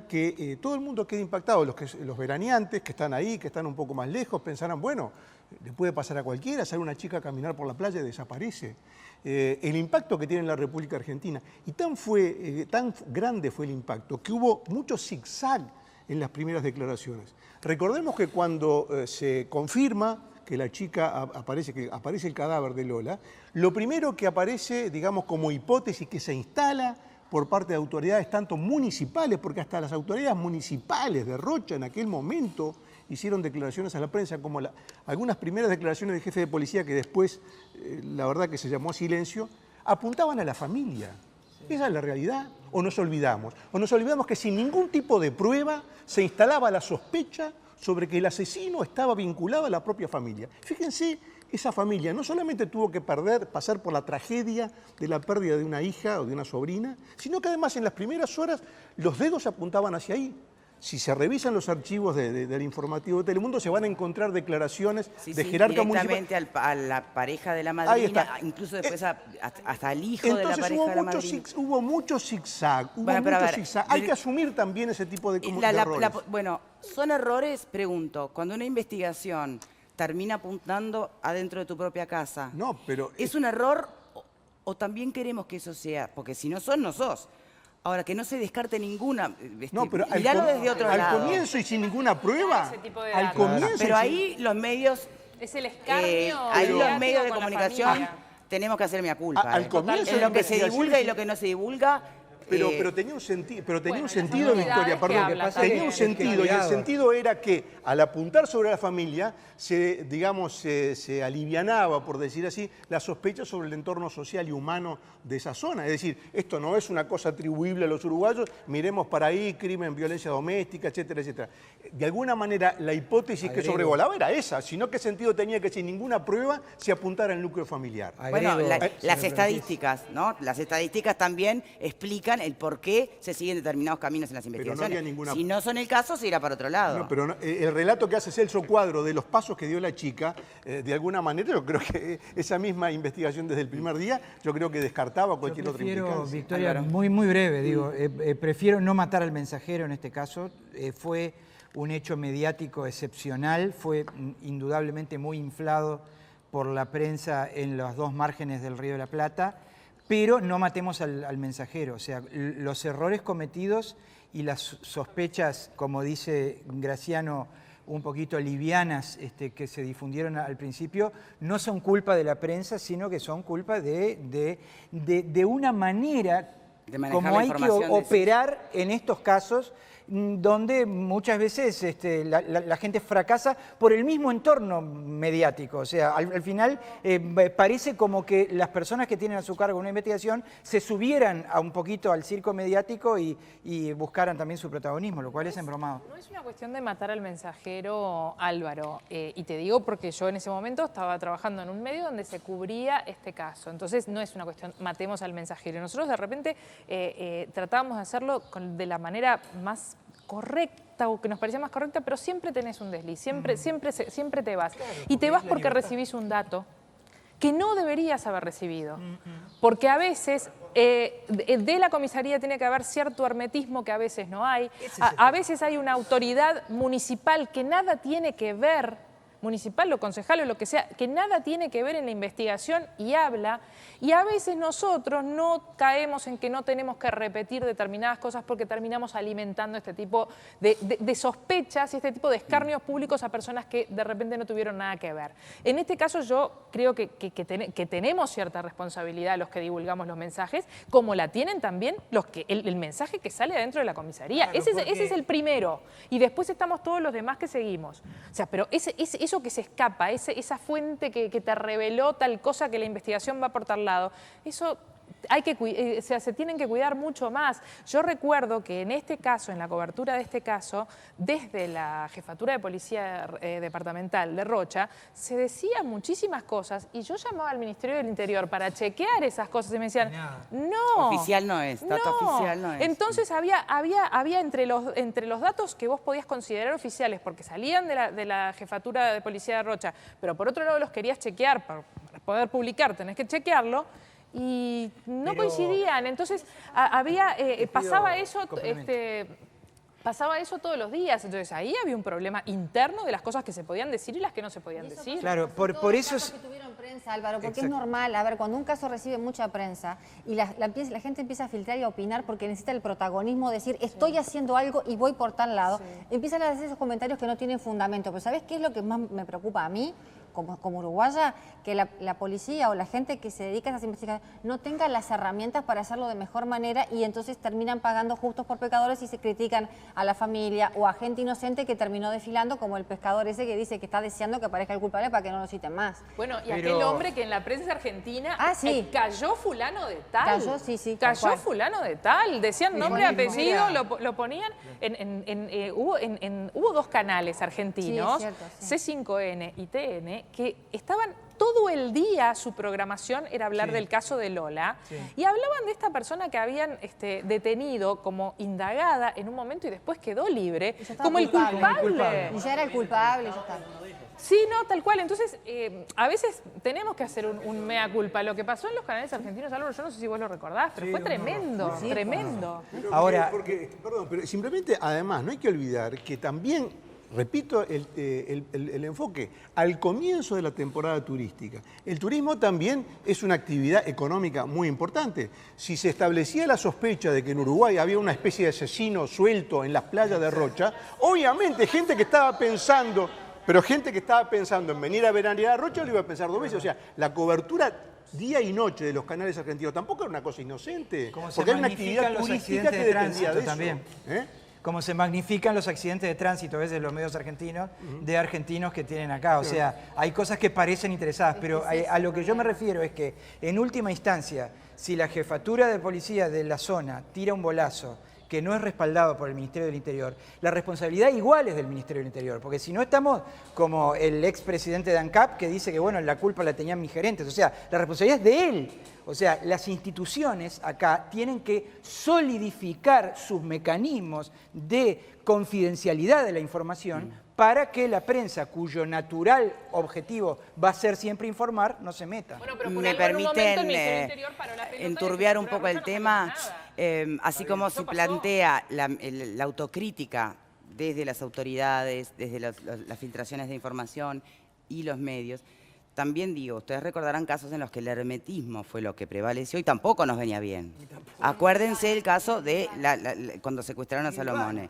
que todo el mundo quede impactado, los veraneantes que están ahí, que están un poco más lejos, pensarán, bueno, le puede pasar a cualquiera, sale una chica a caminar por la playa y desaparece. El impacto que tiene en la República Argentina. Y tan grande fue el impacto que hubo mucho zigzag en las primeras declaraciones. Recordemos que cuando se confirma que la chica aparece el cadáver de Lola, lo primero que aparece, digamos, como hipótesis que se instala por parte de autoridades tanto municipales, porque hasta las autoridades municipales de Rocha en aquel momento hicieron declaraciones a la prensa, como algunas primeras declaraciones del jefe de policía que después, la verdad que se llamó a silencio, apuntaban a la familia. Esa es la realidad. O nos olvidamos que sin ningún tipo de prueba se instalaba la sospecha sobre que el asesino estaba vinculado a la propia familia. Fíjense, esa familia no solamente tuvo que pasar por la tragedia de la pérdida de una hija o de una sobrina, sino que además en las primeras horas los dedos apuntaban hacia ahí. Si se revisan los archivos del informativo de Telemundo, se van a encontrar declaraciones de jerarca municipal. Directamente a la pareja de la madrina, incluso después hasta al hijo de la pareja de la madrina. Hubo mucho zigzag, Hay que asumir también ese tipo de errores. Bueno, son errores, pregunto, cuando una investigación termina apuntando adentro de tu propia casa. No, pero... ¿Es un error o también queremos que eso sea? Porque si no no sos. Ahora, que no se descarte ninguna. No, pero miralo desde otro lado. Al comienzo y sin ninguna prueba. Ese tipo de al datos. comienzo. Pero ahí los medios. Es el escarnio. Ahí los medios de con la comunicación familia. tenemos que hacer mi culpa. Al comienzo en lo que se investigación, divulga y lo que no se divulga. Pero tenía un sentido, Victoria, perdón. Tenía un sentido, y el sentido era que al apuntar sobre la familia se alivianaba, por decir así, la sospecha sobre el entorno social y humano de esa zona. Es decir, esto no es una cosa atribuible a los uruguayos, miremos para ahí, crimen, violencia doméstica, etcétera, etcétera. De alguna manera, la hipótesis que sobrevolaba era esa, sino qué sentido tenía que sin ninguna prueba se apuntara al núcleo familiar. Bueno, las estadísticas, ¿no? Las estadísticas también explican el por qué se siguen determinados caminos en las investigaciones. Si no son el caso, se irá para otro lado. No, pero el relato que hace Celso Cuadro de los pasos que dio la chica, de alguna manera, yo creo que esa misma investigación desde el primer día, yo creo que descartaba cualquier otra implicancia. Victoria, muy breve, prefiero no matar al mensajero en este caso. Fue un hecho mediático excepcional, fue indudablemente muy inflado por la prensa en los dos márgenes del Río de la Plata, pero no matemos al mensajero. O sea, los errores cometidos y las sospechas, como dice Graciano, un poquito livianas que se difundieron al principio, no son culpa de la prensa, sino que son culpa de una manera como hay que operar en estos casos, donde muchas veces la gente fracasa por el mismo entorno mediático. O sea, al final parece como que las personas que tienen a su cargo una investigación se subieran un poquito al circo mediático y buscaran también su protagonismo, lo cual es embromado. No es una cuestión de matar al mensajero, Álvaro, y te digo porque yo en ese momento estaba trabajando en un medio donde se cubría este caso. Entonces no es una cuestión, matemos al mensajero. Nosotros de repente tratábamos de hacerlo de la manera más correcta o que nos parecía más correcta, pero siempre tenés un desliz, siempre te vas. Claro, y te vas porque recibís un dato que no deberías haber recibido. Porque a veces de la comisaría tiene que haber cierto hermetismo que a veces no hay. A veces hay una autoridad municipal que nada tiene que ver, municipal o concejal o lo que sea, que nada tiene que ver en la investigación y habla. Y a veces nosotros no caemos en que no tenemos que repetir determinadas cosas porque terminamos alimentando este tipo de sospechas y este tipo de escarnios públicos a personas que de repente no tuvieron nada que ver. En este caso yo creo que tenemos cierta responsabilidad los que divulgamos los mensajes, como la tienen también el mensaje que sale adentro de la comisaría. Claro, ese es el primero. Y después estamos todos los demás que seguimos. O sea, pero eso que se escapa, esa fuente que te reveló tal cosa que la investigación va por tal lado, eso se tienen que cuidar mucho más. Yo recuerdo que en este caso, en la cobertura de este caso, desde la Jefatura de Policía Departamental de Rocha, se decían muchísimas cosas y yo llamaba al Ministerio del Interior para chequear esas cosas y me decían, no. Oficial no es, dato oficial no es. Entonces había entre los datos que vos podías considerar oficiales porque salían de la Jefatura de Policía de Rocha, pero por otro lado los querías chequear para poder publicar, tenés que chequearlo, y no coincidían. Entonces pasaba eso todos los días. Entonces ahí había un problema interno de las cosas que se podían decir y las que no se podían decir. Claro, por eso es... que tuvieron prensa, Álvaro, porque es normal, a ver, cuando un caso recibe mucha prensa y la gente empieza a filtrar y a opinar porque necesita el protagonismo, decir estoy haciendo algo y voy por tal lado, empiezan a hacer esos comentarios que no tienen fundamento. Pero ¿sabes qué es lo que más me preocupa a mí? Como uruguaya, que la policía o la gente que se dedica a esas investigaciones no tenga las herramientas para hacerlo de mejor manera y entonces terminan pagando justos por pecadores y se critican a la familia o a gente inocente que terminó desfilando, como el pescador ese que dice que está deseando que aparezca el culpable para que no lo citen más. Bueno, y aquel hombre que en la prensa argentina cayó fulano de tal. Cayó fulano de tal. Decían nombre, apellido, lo ponían. Hubo dos canales argentinos, C5N y TN, que estaban todo el día, su programación era hablar del caso de Lola, y hablaban de esta persona que habían detenido como indagada en un momento y después quedó libre, como el culpable. Y ya era el culpable, ya está. Sí, no, tal cual. Entonces, a veces tenemos que hacer un mea culpa. Lo que pasó en los canales argentinos, Álvaro, yo no sé si vos lo recordás, pero fue tremendo, tremendo. Ahora, perdón, pero simplemente, además, no hay que olvidar que también, repito el enfoque, al comienzo de la temporada turística, el turismo también es una actividad económica muy importante. Si se establecía la sospecha de que en Uruguay había una especie de asesino suelto en las playas de Rocha, obviamente gente que estaba pensando en venir a veranear a Rocha lo iba a pensar dos veces. O sea, la cobertura día y noche de los canales argentinos tampoco era una cosa inocente, porque hay una actividad turística que dependía de eso. También. Como se magnifican los accidentes de tránsito a veces los medios argentinos de argentinos que tienen acá. O sea, hay cosas que parecen interesadas, pero a lo que yo me refiero es que, en última instancia, si la jefatura de policía de la zona tira un bolazo que no es respaldado por el Ministerio del Interior, la responsabilidad igual es del Ministerio del Interior, porque si no estamos como el expresidente de ANCAP que dice que bueno, la culpa la tenían mis gerentes, o sea, la responsabilidad es de él. O sea, las instituciones acá tienen que solidificar sus mecanismos de confidencialidad de la información para que la prensa, cuyo natural objetivo va a ser siempre informar, no se meta. Bueno, pero me permiten enturbiar un poco el tema, así como se plantea la autocrítica desde las autoridades, desde las filtraciones de información y los medios. También digo, ustedes recordarán casos en los que el hermetismo fue lo que prevaleció y tampoco nos venía bien. Acuérdense el caso de cuando secuestraron a Salomone.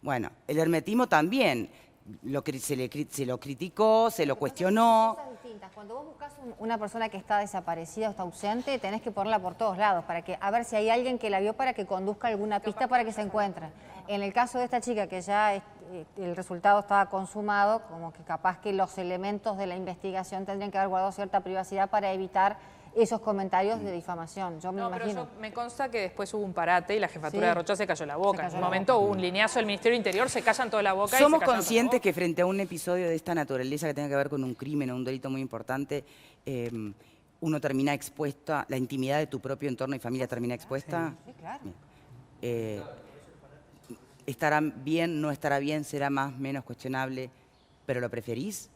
Bueno, el hermetismo también se lo criticó, se lo cuestionó. Cosas distintas. Cuando vos buscas una persona que está desaparecida o está ausente, tenés que ponerla por todos lados, para que a ver si hay alguien que la vio para que conduzca alguna pista para que se encuentre. En el caso de esta chica que ya el resultado estaba consumado, como que capaz que los elementos de la investigación tendrían que haber guardado cierta privacidad para evitar esos comentarios de difamación. Yo me imagino. Pero me consta que después hubo un parate y la jefatura Sí. de Rocha se cayó la boca. En un momento hubo un lineazo del Ministerio del Interior, se callan toda la boca. Somos y se callan conscientes que frente a un episodio de esta naturaleza que tenga que ver con un crimen o un delito muy importante, uno termina expuesta, la intimidad de tu propio entorno y familia termina expuesta. Sí, claro. ¿Estará bien, no estará bien, será más, menos cuestionable, pero lo preferís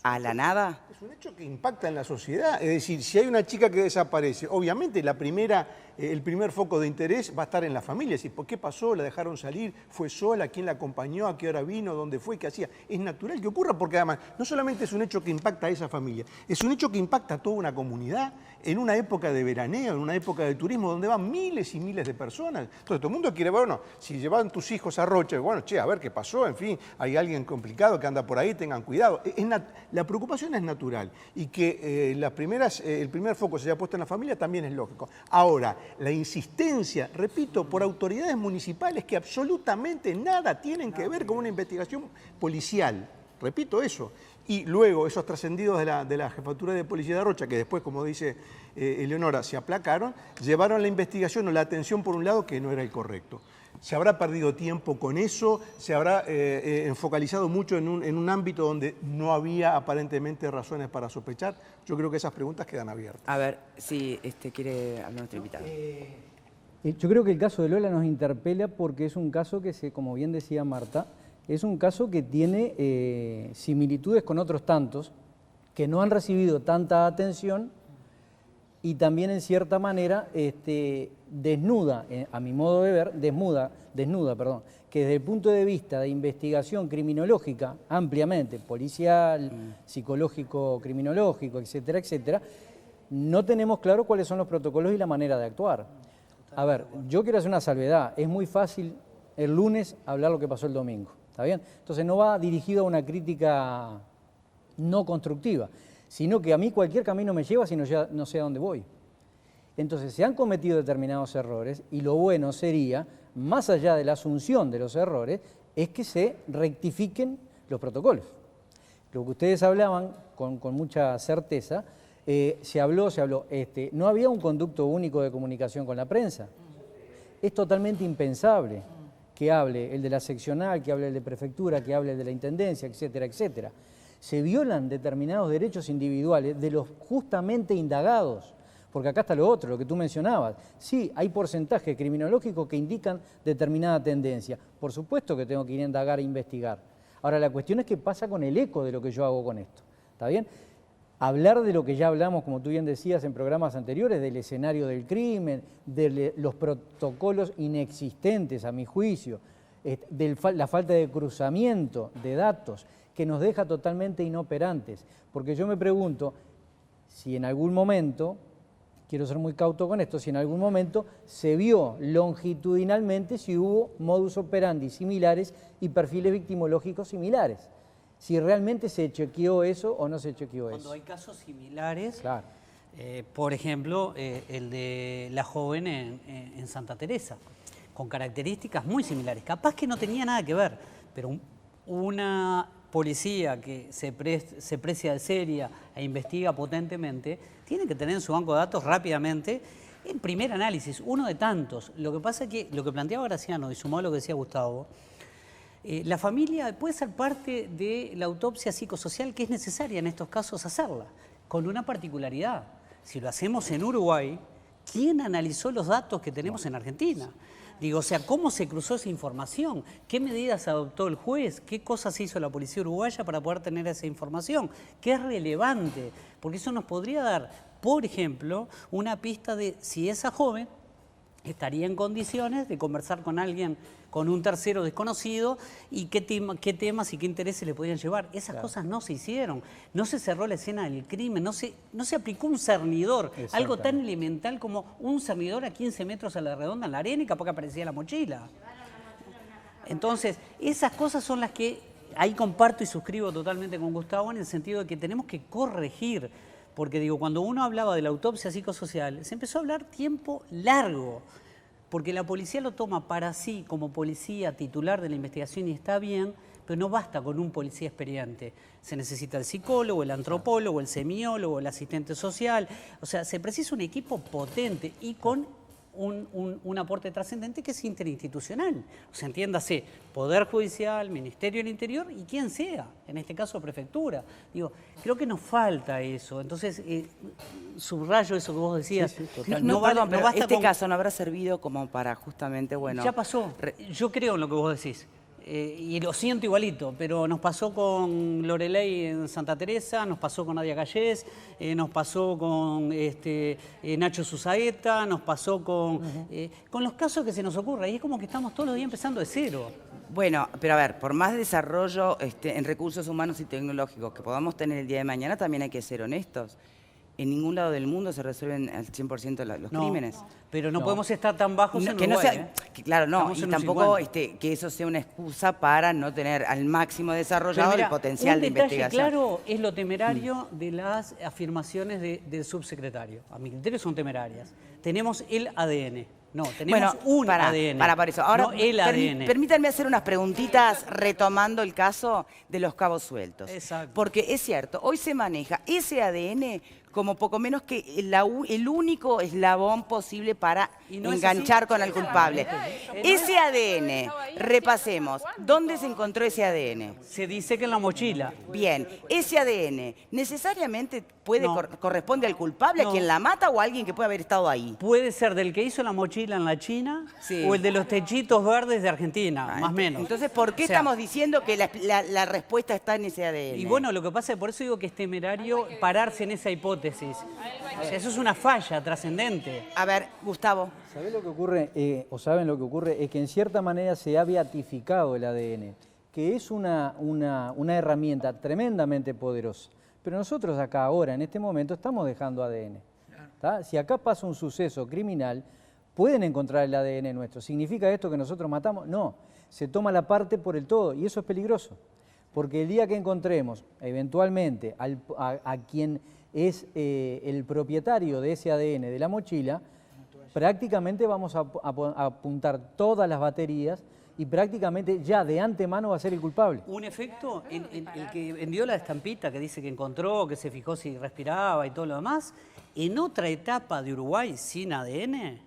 a la nada? Es un hecho que impacta en la sociedad. Es decir, si hay una chica que desaparece, obviamente el primer foco de interés va a estar en la familia. Es decir, ¿por qué pasó? ¿La dejaron salir? ¿Fue sola? ¿Quién la acompañó? ¿A qué hora vino? ¿Dónde fue? ¿Qué hacía? Es natural que ocurra porque además no solamente es un hecho que impacta a esa familia, es un hecho que impacta a toda una comunidad en una época de veraneo, en una época de turismo donde van miles y miles de personas. Entonces todo el mundo quiere, bueno, si llevan tus hijos a Rocha, bueno, che, a ver qué pasó, en fin, hay alguien complicado que anda por ahí, tengan cuidado. La preocupación es natural y que el primer foco se haya puesto en la familia también es lógico. Ahora, la insistencia, repito, por autoridades municipales que absolutamente nada tienen que ver con una investigación policial, repito eso, y luego esos trascendidos de la Jefatura de Policía de Rocha, que después, como dice Eleonora, se aplacaron, llevaron la investigación o la atención por un lado que no era el correcto. Se habrá perdido tiempo con eso, se habrá enfocalizado mucho en un ámbito donde no había aparentemente razones para sospechar. Yo creo que esas preguntas quedan abiertas. A ver, si quiere hablar nuestro invitado. Yo creo que el caso de Lola nos interpela porque es un caso que, como bien decía Marta, es un caso que tiene similitudes con otros tantos que no han recibido tanta atención y también en cierta manera desnuda, a mi modo de ver, desnuda, que desde el punto de vista de investigación criminológica, ampliamente, policial, psicológico, criminológico, etcétera, etcétera, no tenemos claro cuáles son los protocolos y la manera de actuar. A ver, yo quiero hacer una salvedad, es muy fácil el lunes hablar lo que pasó el domingo, ¿está bien? Entonces no va dirigido a una crítica no constructiva, sino que a mí cualquier camino me lleva si no sé a dónde voy. Entonces se han cometido determinados errores y lo bueno sería, más allá de la asunción de los errores, es que se rectifiquen los protocolos. Lo que ustedes hablaban con mucha certeza, se habló, no había un conducto único de comunicación con la prensa. Es totalmente impensable que hable el de la seccional, que hable el de prefectura, que hable el de la intendencia, etcétera, etcétera. Se violan determinados derechos individuales de los justamente indagados, porque acá está lo otro, lo que tú mencionabas. Sí, hay porcentajes criminológicos que indican determinada tendencia. Por supuesto que tengo que ir a indagar e investigar. Ahora, la cuestión es qué pasa con el eco de lo que yo hago con esto. ¿Está bien? Hablar de lo que ya hablamos, como tú bien decías en programas anteriores, del escenario del crimen, de los protocolos inexistentes, a mi juicio, de la falta de cruzamiento de datos, que nos deja totalmente inoperantes. Porque yo me pregunto si en algún momento, quiero ser muy cauto con esto, si en algún momento se vio longitudinalmente si hubo modus operandi similares y perfiles victimológicos similares. Si realmente se chequeó eso o no se chequeó eso. Cuando hay casos similares, claro. Por ejemplo, el de la joven en Santa Teresa, con características muy similares. Capaz que no tenía nada que ver, pero una policía que se precia de seria e investiga potentemente, tiene que tener en su banco de datos rápidamente el primer análisis, uno de tantos. Lo que pasa es que lo que planteaba Graciano, y sumado a lo que decía Gustavo, la familia puede ser parte de la autopsia psicosocial que es necesaria en estos casos hacerla, con una particularidad. Si lo hacemos en Uruguay, ¿quién analizó los datos que tenemos en Argentina? Digo, o sea, ¿cómo se cruzó esa información? ¿Qué medidas adoptó el juez? ¿Qué cosas hizo la policía uruguaya para poder tener esa información? ¿Qué es relevante? Porque eso nos podría dar, por ejemplo, una pista de si esa joven estaría en condiciones de conversar con alguien, con un tercero desconocido, y qué temas y qué intereses le podían llevar. Esas cosas no se hicieron. No se cerró la escena del crimen, no se aplicó un cernidor, algo tan elemental como un cernidor a 15 metros a la redonda en la arena y capaz que aparecía la mochila. Entonces, esas cosas son las que ahí comparto y suscribo totalmente con Gustavo en el sentido de que tenemos que corregir, porque digo, cuando uno hablaba de la autopsia psicosocial, se empezó a hablar tiempo largo, porque la policía lo toma para sí como policía titular de la investigación y está bien, pero no basta con un policía experiente. Se necesita el psicólogo, el antropólogo, el semiólogo, el asistente social. O sea, se precisa un equipo potente y con un aporte trascendente que es interinstitucional. O sea, entiéndase, Poder Judicial, Ministerio del Interior y quien sea, en este caso Prefectura. Digo, creo que nos falta eso. Entonces, subrayo eso que vos decías. Sí, perdón, pero este caso no habrá servido como para justamente, bueno... Ya pasó. Yo creo en lo que vos decís. Y lo siento igualito, pero nos pasó con Loreley en Santa Teresa, nos pasó con Nadia Gallés, nos pasó con Nacho Susaeta, nos pasó con los casos que se nos ocurren. Y es como que estamos todos los días empezando de cero. Bueno, pero a ver, por más desarrollo en recursos humanos y tecnológicos que podamos tener el día de mañana, también hay que ser honestos. En ningún lado del mundo se resuelven al 100% los crímenes. Pero no podemos estar tan bajos en que Uruguay, no sea, claro, no, y tampoco que eso sea una excusa para no tener al máximo desarrollado el potencial de investigación. Claro, es lo temerario de las afirmaciones del subsecretario. A mi criterio son temerarias. Tenemos el ADN. No, tenemos ADN. Para eso. Ahora, no el ADN. Permítanme hacer unas preguntitas retomando el caso de los cabos sueltos. Exacto. Porque es cierto, hoy se maneja ese ADN como poco menos que el único eslabón posible para enganchar con el culpable. Ese ADN, repasemos, ¿dónde se encontró ese ADN? Se dice que en la mochila. Bien, ese ADN necesariamente corresponde al culpable, a quien la mata o a alguien que puede haber estado ahí. Puede ser del que hizo la mochila en la China o el de los techitos verdes de Argentina, más o menos. Entonces, ¿por qué estamos diciendo que la respuesta está en ese ADN? Y bueno, lo que pasa es, por eso digo que es temerario pararse en esa hipótesis. O sea, eso es una falla trascendente. A ver, Gustavo. ¿Sabés lo que ocurre? ¿Saben lo que ocurre? Es que en cierta manera se ha beatificado el ADN, que es una herramienta tremendamente poderosa. Pero nosotros acá ahora, en este momento, estamos dejando ADN. ¿Tá? Si acá pasa un suceso criminal, pueden encontrar el ADN nuestro. ¿Significa esto que nosotros matamos? No, se toma la parte por el todo y eso es peligroso. Porque el día que encontremos eventualmente a quien es el propietario de ese ADN de la mochila, prácticamente vamos a apuntar todas las baterías y prácticamente ya de antemano va a ser el culpable. Un efecto, el que vendió la estampita que dice que encontró, que se fijó si respiraba y todo lo demás, en otra etapa de Uruguay sin ADN,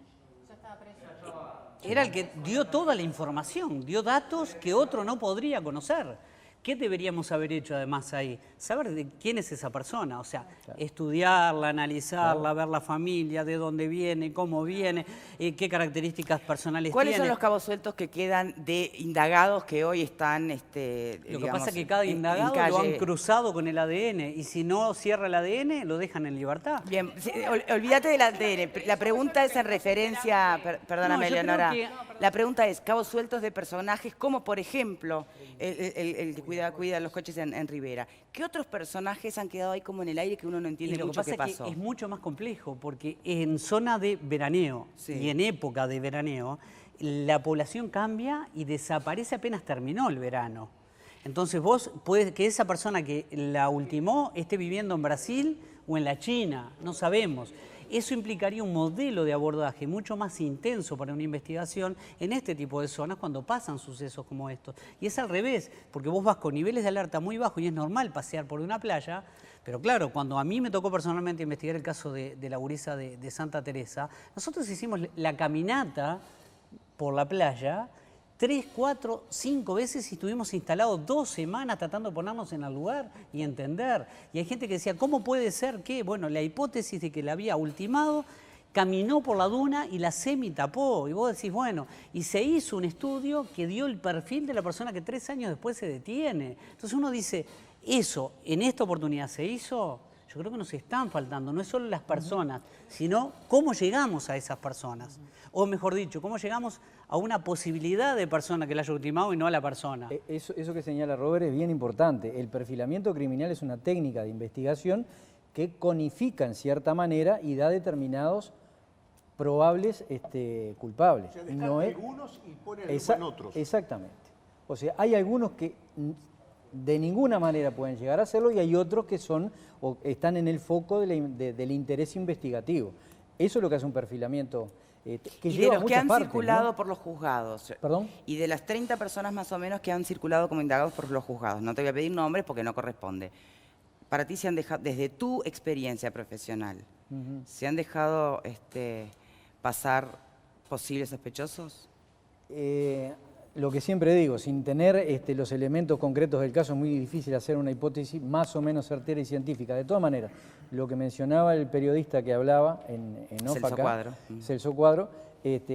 era el que dio toda la información, dio datos que otro no podría conocer. ¿Qué deberíamos haber hecho además ahí? Saber de quién es esa persona, o sea, estudiarla, analizarla, ver la familia, de dónde viene, cómo viene, qué características personales tiene. ¿Cuáles son los cabos sueltos que quedan de indagados que hoy están, Lo que pasa es que cada indagado lo han cruzado con el ADN y si no cierra el ADN, lo dejan en libertad. Bien, olvídate del ADN. La pregunta es en referencia, perdóname, Eleonora, la pregunta es cabos sueltos de personajes como, por ejemplo, el que cuida los coches en Rivera. ¿Qué otros personajes han quedado ahí como en el aire que uno no entiende mucho qué pasó? Lo que pasa es que es mucho más complejo, porque en zona de veraneo y en época de veraneo, la población cambia y desaparece apenas terminó el verano. Entonces vos puedes que esa persona que la ultimó esté viviendo en Brasil o en la China, no sabemos. Eso implicaría un modelo de abordaje mucho más intenso para una investigación en este tipo de zonas cuando pasan sucesos como estos. Y es al revés, porque vos vas con niveles de alerta muy bajos y es normal pasear por una playa, pero claro, cuando a mí me tocó personalmente investigar el caso de la gurisa de Santa Teresa, nosotros hicimos la caminata por la playa 3, 4, 5 veces y estuvimos instalados 2 semanas tratando de ponernos en el lugar y entender. Y hay gente que decía, ¿cómo puede ser que, bueno, la hipótesis de que la había ultimado, caminó por la duna y la semitapó? Y vos decís, bueno, y se hizo un estudio que dio el perfil de la persona que 3 años después se detiene. Entonces uno dice, eso en esta oportunidad se hizo. Yo creo que nos están faltando, no es solo las personas, sino cómo llegamos a esas personas. O mejor dicho, cómo llegamos a una posibilidad de persona que la haya ultimado y no a la persona. Eso que señala Robert es bien importante. El perfilamiento criminal es una técnica de investigación que conifica en cierta manera y da determinados probables culpables. O sea, descarta algunos y pone en otros. Exactamente. O sea, hay algunos que de ninguna manera pueden llegar a hacerlo y hay otros que son o están en el foco del interés investigativo. Eso es lo que hace un perfilamiento que y lleva de los que han partes, circulado ¿no? por los juzgados. ¿Perdón? Y de las 30 personas más o menos que han circulado como indagados por los juzgados. No te voy a pedir nombres porque no corresponde. Para ti se han dejado, desde tu experiencia profesional, ¿se han dejado pasar posibles sospechosos? Lo que siempre digo, sin tener los elementos concretos del caso, es muy difícil hacer una hipótesis más o menos certera y científica. De todas maneras, lo que mencionaba el periodista que hablaba en Celso Cuadro. Celso Cuadro,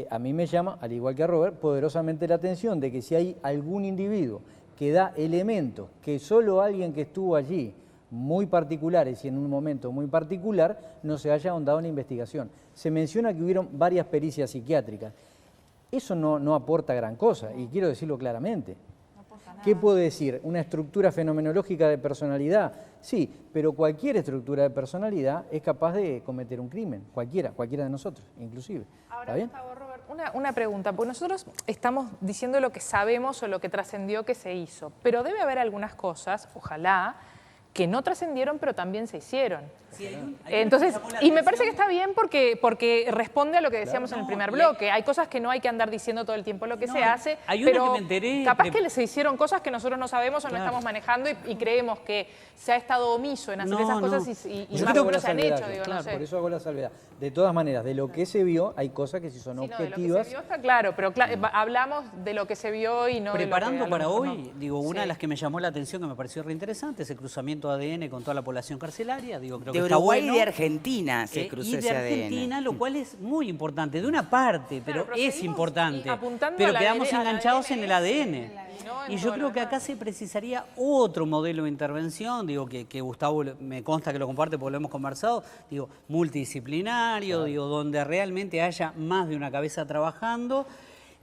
a mí me llama, al igual que a Robert, poderosamente la atención de que si hay algún individuo que da elementos que solo alguien que estuvo allí, muy particulares y en un momento muy particular, no se haya ahondado en la investigación. Se menciona que hubieron varias pericias psiquiátricas. Eso no aporta gran cosa, y quiero decirlo claramente. ¿Qué puedo decir? ¿Una estructura fenomenológica de personalidad? Sí, pero cualquier estructura de personalidad es capaz de cometer un crimen, cualquiera de nosotros, inclusive. Ahora, ¿Está bien? Gustavo, Robert, una pregunta, porque nosotros estamos diciendo lo que sabemos o lo que trascendió que se hizo, pero debe haber algunas cosas, ojalá, que no trascendieron, pero también se hicieron. Entonces, y me parece que está bien porque responde a lo que decíamos en el primer bloque. Hay cosas que no hay que andar diciendo todo el tiempo lo que se hace, pero que me enteré capaz que se hicieron cosas que nosotros no sabemos o no estamos manejando y creemos que se ha estado omiso en hacer esas cosas y más o menos se han hecho. Digo, Claro, no sé. por eso hago la salvedad. De todas maneras, de lo que se vio, hay cosas que sí son Sí, no, de lo que objetivas. se vio está claro, pero hablamos de lo que se vio y no Preparando de lo que para a lo hoy, mejor no. digo, una Sí. de las que me llamó la atención, que me pareció reinteresante, es el cruzamiento ADN con toda la población carcelaria. Digo, creo De que está Uruguay bueno. y de Argentina se cruzó y de ese ADN. Argentina, lo cual es muy importante, de una parte, pero es seguimos importante. apuntando Pero a la quedamos ADN, enganchados en el ADN. no en Y yo todo creo lo que acá se precisaría otro modelo de intervención, digo, que Gustavo me consta que lo comparte porque lo hemos conversado, digo, multidisciplinario, digo, donde realmente haya más de una cabeza trabajando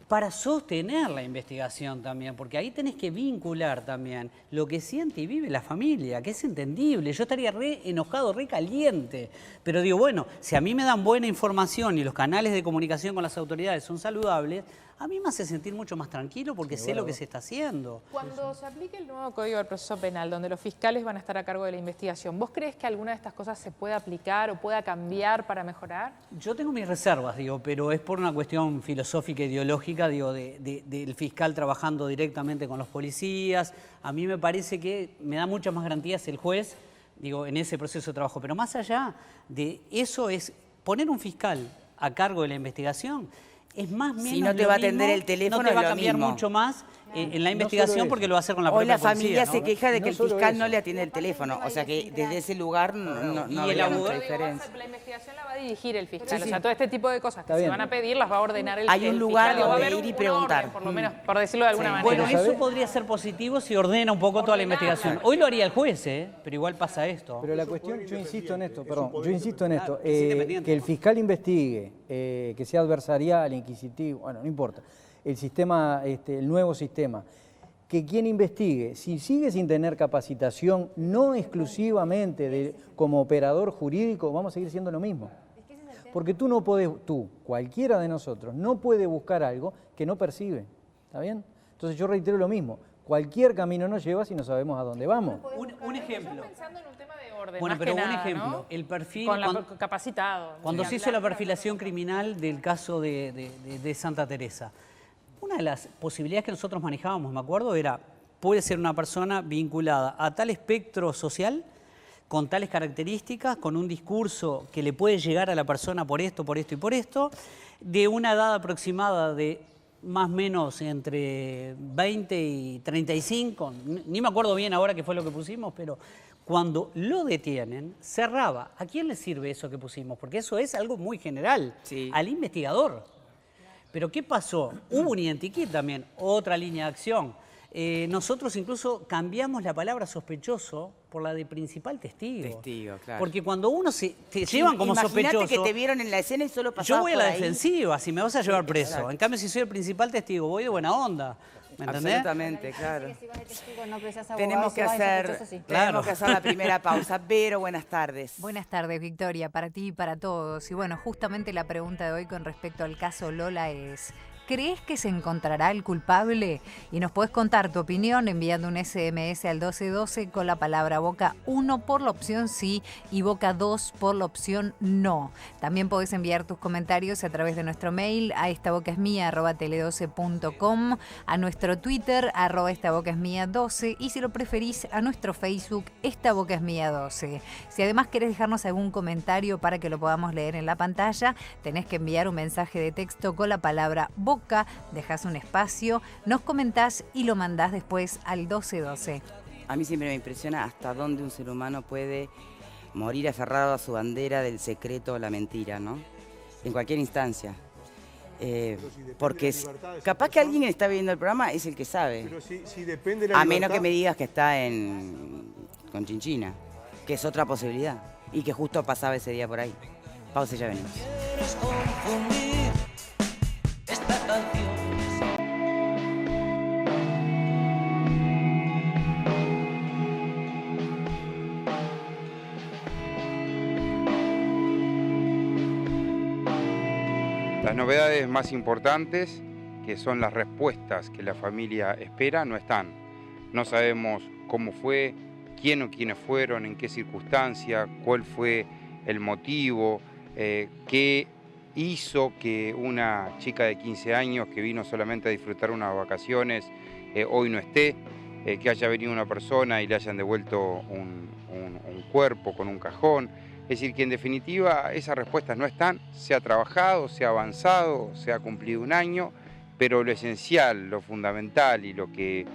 para sostener la investigación también, porque ahí tenés que vincular también lo que siente y vive la familia, que es entendible. Yo estaría re enojado, re caliente, pero digo, bueno, si a mí me dan buena información y los canales de comunicación con las autoridades son saludables, a mí me hace sentir mucho más tranquilo porque sé lo que se está haciendo. Cuando se aplique el nuevo Código del Proceso Penal, donde los fiscales van a estar a cargo de la investigación, ¿vos crees que alguna de estas cosas se pueda aplicar o pueda cambiar para mejorar? Yo tengo mis reservas, digo, pero es por una cuestión filosófica, ideológica, digo, del fiscal trabajando directamente con los policías. A mí me parece que me da muchas más garantías el juez, digo, en ese proceso de trabajo. Pero más allá de eso es poner un fiscal a cargo de la investigación. Es más o menos si no te va a atender mismo, el teléfono, no te va es a lo cambiar mismo. mucho más en la No investigación solo porque eso. lo va a hacer con la Hoy propia la familia policía, se ¿no? queja de que No el solo fiscal no eso. le atiende el teléfono. O sea que desde ese lugar no Y el habría mucha abogado- diferencia. La investigación la va a dirigir el fiscal. Sí, O sí. sea, todo este tipo de cosas que Está se bien. van a pedir las va a ordenar el Hay un el lugar fiscal. Digo, va a donde haber ir y un preguntar. orden, por lo menos, por decirlo de alguna Sí. manera. Bueno, ¿sabés? eso podría ser positivo si ordena un poco toda la investigación. Hoy lo haría el juez, pero igual pasa esto. Pero la cuestión, yo insisto en esto, que es independiente. que el fiscal investigue, que sea adversarial, inquisitivo, bueno, no importa, el sistema, el nuevo sistema, que quien investigue, si sigue sin tener capacitación, no exclusivamente como operador jurídico, vamos a seguir siendo lo mismo. Porque tú no podés, cualquiera de nosotros, no puede buscar algo que no percibe, ¿está bien? Entonces yo reitero lo mismo, cualquier camino nos lleva si no sabemos a dónde vamos. Un ejemplo. Pensando en un tema de orden, Bueno, más pero que un nada, ejemplo, ¿no? el perfil... Con cuando- capacitado. Cuando Sí, se hizo la hablar. perfilación criminal del caso de Santa Teresa, una de las posibilidades que nosotros manejábamos, me acuerdo, era, puede ser una persona vinculada a tal espectro social, con tales características, con un discurso que le puede llegar a la persona por esto y por esto, de una edad aproximada de más o menos entre 20 y 35, ni me acuerdo bien ahora qué fue lo que pusimos, pero cuando lo detienen, cerraba. ¿A quién le sirve eso que pusimos? Porque eso es algo muy general, Sí. al investigador. Pero ¿qué pasó? Hubo un identikit también, otra línea de acción. Nosotros incluso cambiamos la palabra sospechoso por la de principal testigo. Testigo, claro. Porque cuando uno te llevan como sospechoso... Imagínate que te vieron en la escena y solo pasabas Yo voy a la por ahí. defensiva, si me vas a llevar preso. Exacto. En cambio, si soy el principal testigo, voy de buena onda. ¿Me entendés? Absolutamente, claro. Si vas de testigo no precisas abogado, Tenemos si que vas de hacer, sospechoso, sí. Claro. tenemos que hacer la primera pausa. Vero, buenas tardes. Buenas tardes, Victoria, para ti y para todos. Y bueno, justamente la pregunta de hoy con respecto al caso Lola es, ¿crees que se encontrará el culpable? Y nos puedes contar tu opinión enviando un SMS al 1212 con la palabra Boca 1 por la opción sí y Boca 2 por la opción no. También podés enviar tus comentarios a través de nuestro mail a estabocasmia@tele12.com, a nuestro Twitter @estabocasmia12 y si lo preferís a nuestro Facebook estabocasmia12. Si además querés dejarnos algún comentario para que lo podamos leer en la pantalla, tenés que enviar un mensaje de texto con la palabra Boca, dejás un espacio, nos comentás y lo mandás después al 1212. A mí siempre me impresiona hasta dónde un ser humano puede morir aferrado a su bandera del secreto o la mentira, ¿no? En cualquier instancia. Porque capaz que alguien que está viendo el programa es el que sabe. Pero si depende de la a menos libertad... que me digas que está con Chinchina, que es otra posibilidad. Y que justo pasaba ese día por ahí. Pausa y ya venimos. Las novedades más importantes, que son las respuestas que la familia espera, no están. No sabemos cómo fue, quién o quiénes fueron, en qué circunstancia, cuál fue el motivo, qué hizo que una chica de 15 años que vino solamente a disfrutar unas vacaciones hoy no esté, que haya venido una persona y le hayan devuelto un cuerpo con un cajón. Es decir, que en definitiva esas respuestas no están, se ha trabajado, se ha avanzado, se ha cumplido un año, pero lo esencial, lo fundamental y lo que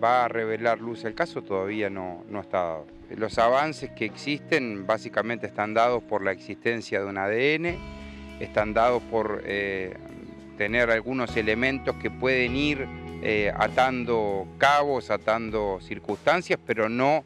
va a revelar luz al caso todavía no está dado. Los avances que existen básicamente están dados por la existencia de un ADN, están dados por tener algunos elementos que pueden ir atando cabos, atando circunstancias, pero no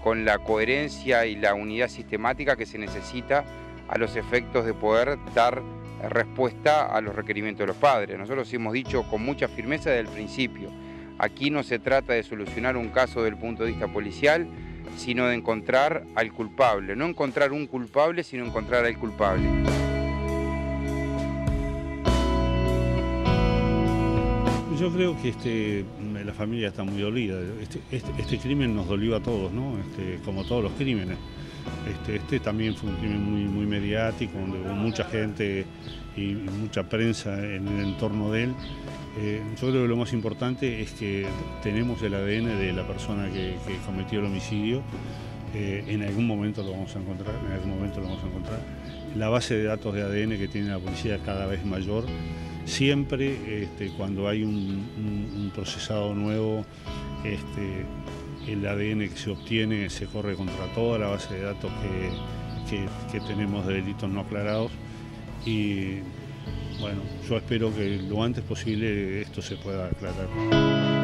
con la coherencia y la unidad sistemática que se necesita a los efectos de poder dar respuesta a los requerimientos de los padres. Nosotros hemos dicho con mucha firmeza desde el principio, aquí no se trata de solucionar un caso desde el punto de vista policial, sino de encontrar al culpable, no encontrar un culpable, sino encontrar al culpable. Yo creo que la familia está muy dolida. Este crimen nos dolió a todos, ¿no? Como todos los crímenes. Este también fue un crimen muy mediático, donde hubo mucha gente y mucha prensa en el entorno de él. Yo creo que lo más importante es que tenemos el ADN de la persona que cometió el homicidio. En algún momento lo vamos a encontrar, La base de datos de ADN que tiene la policía es cada vez mayor. Siempre cuando hay un procesado nuevo, el ADN que se obtiene se corre contra toda la base de datos que tenemos de delitos no aclarados y bueno, yo espero que lo antes posible esto se pueda aclarar.